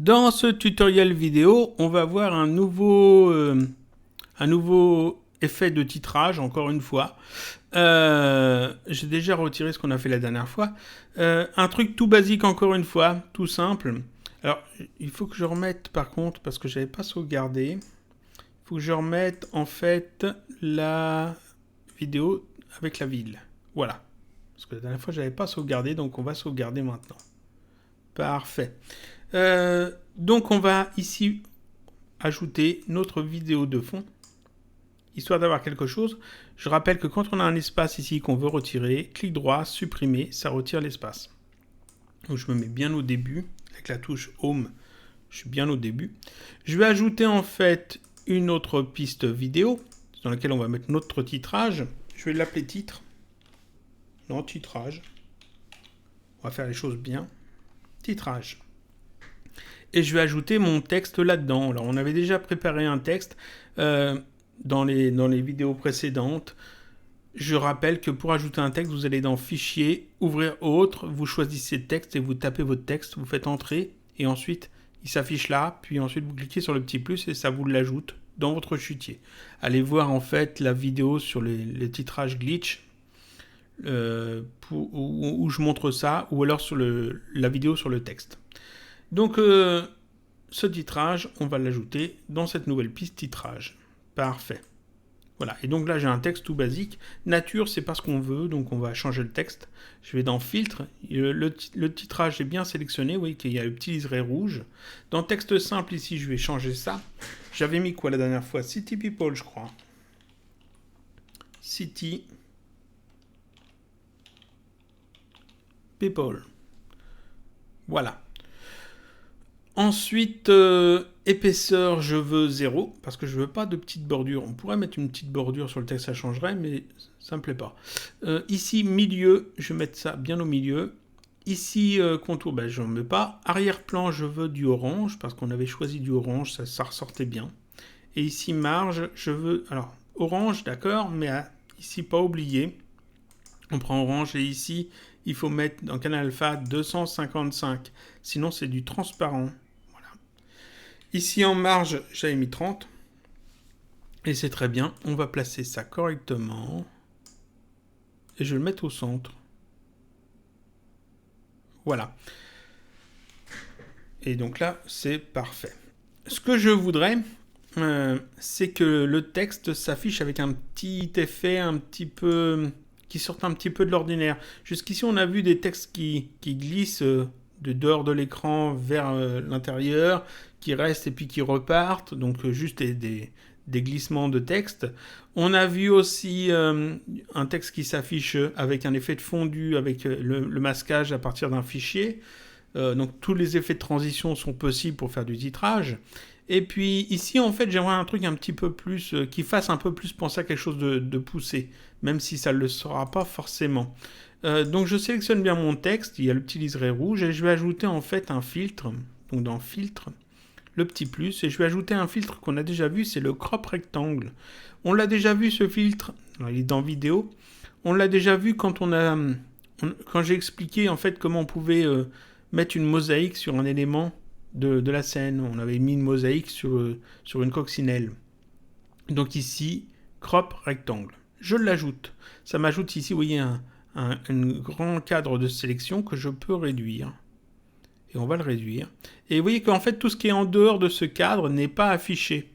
Dans ce tutoriel vidéo, on va voir un nouveau effet de titrage, encore une fois. J'ai déjà retiré ce qu'on a fait la dernière fois. Un truc tout basique, encore une fois, tout simple. Alors, il faut que je remette, par contre, parce que je n'avais pas sauvegardé, il faut que je remette, en fait, la vidéo avec la ville. Voilà. Parce que la dernière fois, je n'avais pas sauvegardé, donc on va sauvegarder maintenant. Parfait. Donc on va ici ajouter notre vidéo de fond, histoire d'avoir quelque chose. Je rappelle que quand on a un espace ici qu'on veut retirer, clic droit, supprimer, ça retire l'espace. Donc je me mets bien au début, avec la touche Home, je suis bien au début. Je vais ajouter en fait une autre piste vidéo, dans laquelle on va mettre notre titrage. Je vais l'appeler titre. Non, titrage. On va faire les choses bien. Titrage. Et je vais ajouter mon texte là-dedans. Alors, on avait déjà préparé un texte dans les vidéos précédentes. Je rappelle que pour ajouter un texte, vous allez dans Fichier, Ouvrir autre, vous choisissez le texte et vous tapez votre texte, vous faites Entrer, et ensuite, il s'affiche là, puis ensuite, vous cliquez sur le petit plus et ça vous l'ajoute dans votre chutier. Allez voir en fait la vidéo sur les titrages glitch, où je montre ça, ou alors sur la vidéo sur le texte. Donc, ce titrage, on va l'ajouter dans cette nouvelle piste titrage. Parfait. Voilà. Et donc là, j'ai un texte tout basique. Nature, c'est pas ce qu'on veut, donc on va changer le texte. Je vais dans Filtre. Le titrage est bien sélectionné. Vous voyez qu'il y a le petit liseré rouge. Dans Texte simple, ici, je vais changer ça. J'avais mis quoi la dernière fois? City People, je crois. City People. Voilà. Ensuite, épaisseur, je veux 0, parce que je veux pas de petite bordure. On pourrait mettre une petite bordure sur le texte, ça changerait, mais ça me plaît pas. Ici, milieu, je vais mettre ça bien au milieu. Ici, contour, ben, je n'en mets pas. Arrière-plan, je veux du orange, parce qu'on avait choisi du orange, ça ressortait bien. Et ici, marge, je veux... Alors, orange, d'accord, mais ici, pas oublier. On prend orange, et ici, il faut mettre dans Canal Alpha 255. Sinon, c'est du transparent. Ici en marge, j'avais mis 30. Et c'est très bien. On va placer ça correctement. Et je vais le mettre au centre. Voilà. Et donc là, c'est parfait. Ce que je voudrais, c'est que le texte s'affiche avec un petit effet un petit peu... qui sorte un petit peu de l'ordinaire. Jusqu'ici, on a vu des textes qui glissent de dehors de l'écran vers l'intérieur, qui restent et puis qui repartent, donc juste des glissements de texte. On a vu aussi un texte qui s'affiche avec un effet de fondu, avec le masquage à partir d'un fichier. Donc tous les effets de transition sont possibles pour faire du titrage. Et puis ici, en fait, j'aimerais un truc un petit peu plus, qui fasse un peu plus penser à quelque chose de poussé, même si ça ne le sera pas forcément. Donc je sélectionne bien mon texte, il y a le petit liseré rouge, et je vais ajouter en fait un filtre. Donc dans Filtre, le petit plus, et je vais ajouter un filtre qu'on a déjà vu, c'est le crop rectangle. On l'a déjà vu ce filtre, il est dans vidéo, on l'a déjà vu quand quand j'ai expliqué en fait comment on pouvait mettre une mosaïque sur un élément de la scène. On avait mis une mosaïque sur une coccinelle. Donc ici, crop rectangle. Je l'ajoute. Ça m'ajoute ici, vous voyez, un grand cadre de sélection que je peux réduire. Et on va le réduire. Et vous voyez qu'en fait, tout ce qui est en dehors de ce cadre n'est pas affiché.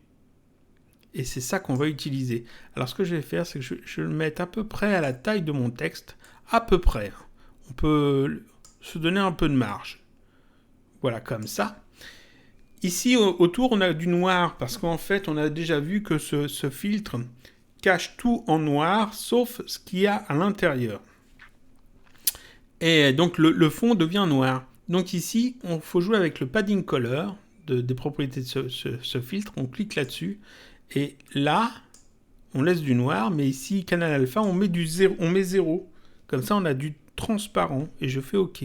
Et c'est ça qu'on va utiliser. Alors ce que je vais faire, c'est que je vais le mettre à peu près à la taille de mon texte. À peu près. On peut se donner un peu de marge. Voilà, comme ça. Ici, autour, on a du noir, parce qu'en fait, on a déjà vu que ce filtre cache tout en noir, sauf ce qu'il y a à l'intérieur. Et donc, le fond devient noir. Donc ici, il faut jouer avec le padding color des propriétés de ce filtre. On clique là-dessus. Et là, on laisse du noir, mais ici, Canal Alpha, on met 0. Comme ça, on a du transparent. Et je fais OK.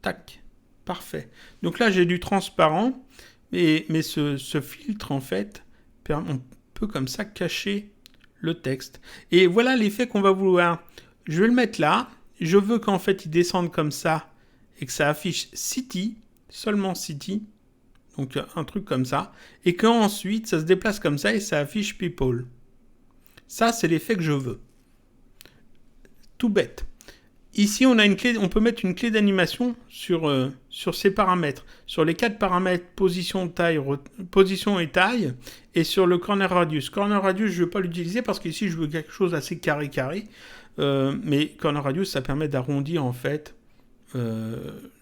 Tac. Parfait. Donc là, j'ai du transparent, mais ce filtre, en fait, on peut comme ça cacher le texte. Et voilà l'effet qu'on va vouloir. Je vais le mettre là. Je veux qu'en fait, il descende comme ça et que ça affiche City, seulement City. Donc un truc comme ça. Et qu'ensuite, ça se déplace comme ça et ça affiche People. Ça, c'est l'effet que je veux. Tout bête. Ici, on a une clé, on peut mettre une clé d'animation sur ces paramètres. Sur les 4 paramètres, position, taille, position et taille. Et sur le corner radius. Corner radius, je ne veux pas l'utiliser parce qu'ici, je veux quelque chose d'assez carré. Mais corner radius, ça permet d'arrondir en fait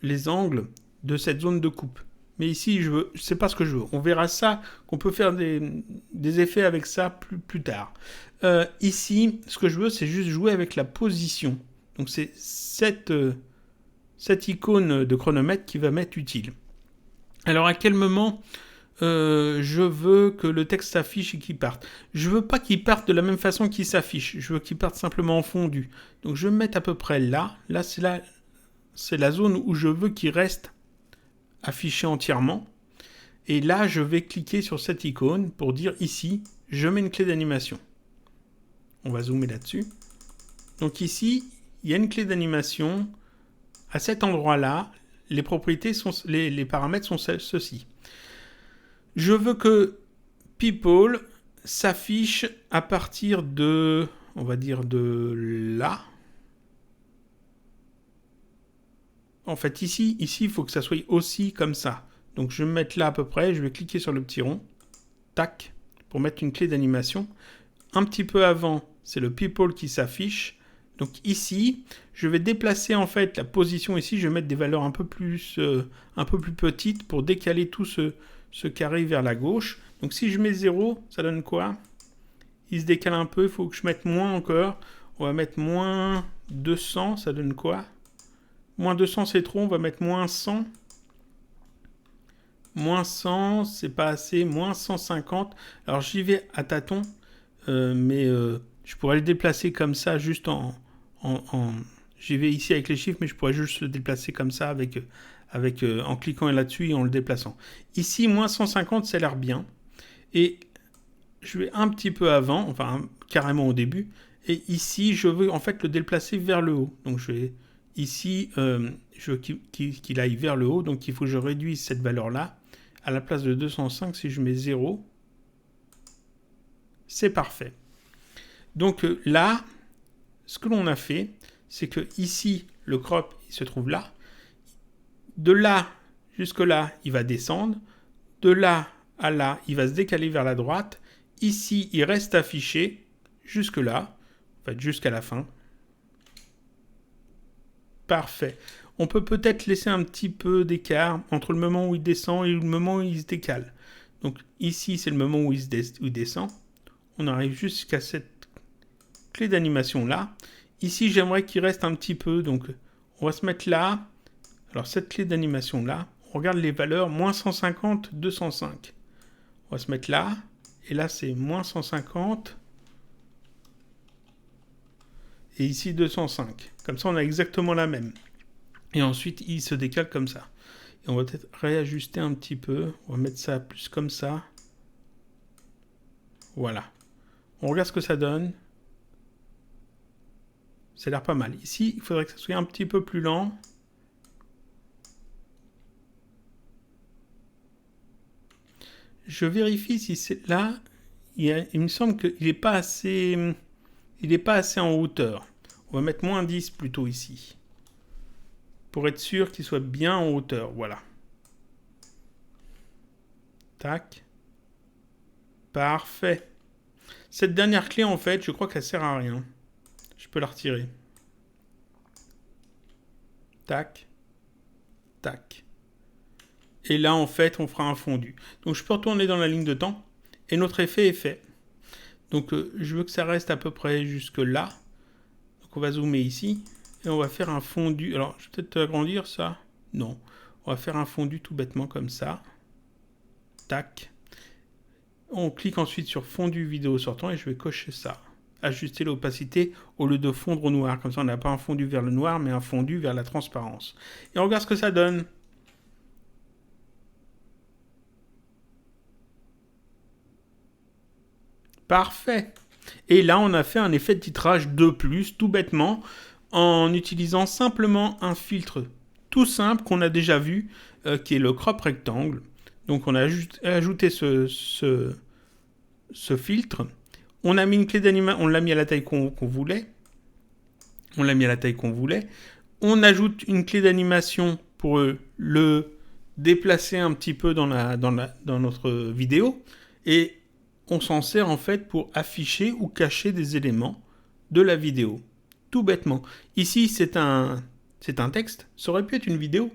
les angles de cette zone de coupe. Mais ici, c'est pas ce que je veux. On verra ça, qu'on peut faire des effets avec ça plus tard. Ici, ce que je veux, c'est juste jouer avec la position. Donc c'est cette icône de chronomètre qui va m'être utile. Alors à quel moment je veux que le texte s'affiche et qu'il parte? Je veux pas qu'il parte de la même façon qu'il s'affiche. Je veux qu'il parte simplement en fondu. Donc je vais me mettre à peu près là. Là, c'est la zone où je veux qu'il reste affiché entièrement. Et là, je vais cliquer sur cette icône pour dire ici, je mets une clé d'animation. On va zoomer là-dessus. Donc ici, il y a une clé d'animation. À cet endroit-là, les propriétés sont, les paramètres sont ceux-ci. Je veux que People s'affiche à partir de, on va dire de là. En fait, ici, il faut que ça soit aussi comme ça. Donc, je vais me mettre là à peu près. Je vais cliquer sur le petit rond. Tac. Pour mettre une clé d'animation. Un petit peu avant, c'est le People qui s'affiche. Donc ici, je vais déplacer en fait la position ici. Je vais mettre des valeurs un peu plus petites pour décaler tout ce carré vers la gauche. Donc si je mets 0, ça donne quoi? Il se décale un peu. Il faut que je mette moins encore. On va mettre moins 200. Ça donne quoi? Moins 200, c'est trop. On va mettre moins 100. Moins 100, c'est pas assez. Moins 150. Alors j'y vais à tâtons. Mais je pourrais le déplacer comme ça juste j'y vais ici avec les chiffres, mais je pourrais juste le déplacer comme ça en cliquant là-dessus et en le déplaçant. Ici, moins 150, ça a l'air bien. Et je vais un petit peu avant, enfin carrément au début. Et ici, je veux en fait le déplacer vers le haut. Donc je vais ici, je veux qu'il aille vers le haut. Donc il faut que je réduise cette valeur-là. À la place de 205, si je mets 0, c'est parfait. Donc là, ce que l'on a fait, c'est que ici, le crop, il se trouve là. De là jusque là, il va descendre. De là à là, il va se décaler vers la droite. Ici, il reste affiché jusque là, en fait jusqu'à la fin. Parfait. On peut peut-être laisser un petit peu d'écart entre le moment où il descend et le moment où il se décale. Donc ici, c'est le moment où il descend. On arrive jusqu'à cette clé d'animation là. Ici, j'aimerais qu'il reste un petit peu. Donc, on va se mettre là. Alors, cette clé d'animation là, on regarde les valeurs. Moins 150, 205. On va se mettre là. Et là, c'est moins 150. Et ici, 205. Comme ça, on a exactement la même. Et ensuite, il se décale comme ça. Et on va peut-être réajuster un petit peu. On va mettre ça plus comme ça. Voilà. On regarde ce que ça donne. Ça a l'air pas mal. Ici, il faudrait que ça soit un petit peu plus lent. Je vérifie si c'est là. Il me semble qu'il n'est pas assez. Il n'est pas assez en hauteur. On va mettre moins 10 plutôt ici. Pour être sûr qu'il soit bien en hauteur. Voilà. Tac. Parfait. Cette dernière clé, en fait, je crois qu'elle sert à rien. Je peux la retirer. Tac. Tac. Et là, en fait, on fera un fondu. Donc, je peux retourner dans la ligne de temps. Et notre effet est fait. Donc, je veux que ça reste à peu près jusque là. Donc, on va zoomer ici. Et on va faire un fondu. Alors, je vais peut-être agrandir ça. Non. On va faire un fondu tout bêtement comme ça. Tac. On clique ensuite sur fondu vidéo sortant et je vais cocher ça. Ajuster l'opacité au lieu de fondre au noir. Comme ça, on n'a pas un fondu vers le noir, mais un fondu vers la transparence. Et on regarde ce que ça donne. Parfait. Et là, on a fait un effet de titrage de plus, tout bêtement, en utilisant simplement un filtre tout simple qu'on a déjà vu, qui est le crop rectangle. Donc on a ajouté ce filtre. On a mis une clé d'animation, on l'a mis à la taille qu'on voulait. On l'a mis à la taille qu'on voulait. On ajoute une clé d'animation pour le déplacer un petit peu dans notre vidéo. Et on s'en sert en fait pour afficher ou cacher des éléments de la vidéo. Tout bêtement. Ici, c'est un texte. Ça aurait pu être une vidéo.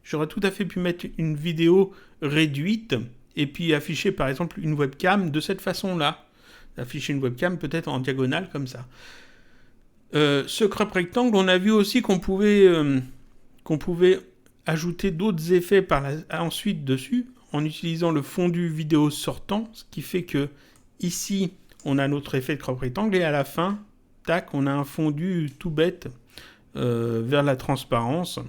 J'aurais tout à fait pu mettre une vidéo réduite et puis afficher par exemple une webcam de cette façon-là. Afficher une webcam peut-être en diagonale comme ça. Ce crop rectangle, on a vu aussi qu'on pouvait ajouter d'autres effets ensuite dessus en utilisant le fondu vidéo sortant, ce qui fait que ici on a notre effet de crop rectangle et à la fin, tac, on a un fondu tout bête vers la transparence.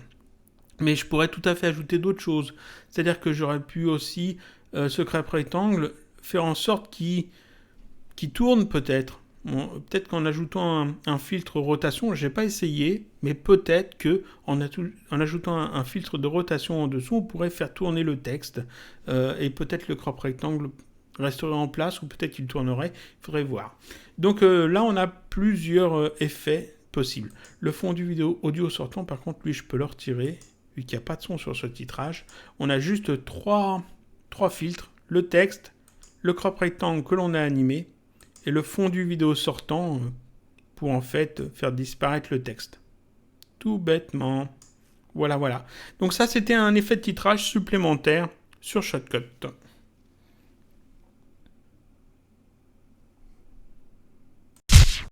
Mais je pourrais tout à fait ajouter d'autres choses. C'est-à-dire que j'aurais pu aussi ce crop rectangle faire en sorte qu'il tourne peut-être. Bon, peut-être qu'en ajoutant un filtre rotation, je n'ai pas essayé, mais peut-être qu'en ajoutant un filtre de rotation en dessous, on pourrait faire tourner le texte et peut-être le crop rectangle resterait en place ou peut-être qu'il tournerait, il faudrait voir. Donc là, on a plusieurs effets possibles. Le fondu vidéo audio sortant, par contre, lui, je peux le retirer, vu qu'il n'y a pas de son sur ce titrage. On a juste trois filtres, le texte, le crop rectangle que l'on a animé, et le fondu vidéo sortant pour en fait faire disparaître le texte. Tout bêtement. Voilà. Donc ça, c'était un effet de titrage supplémentaire sur Shotcut.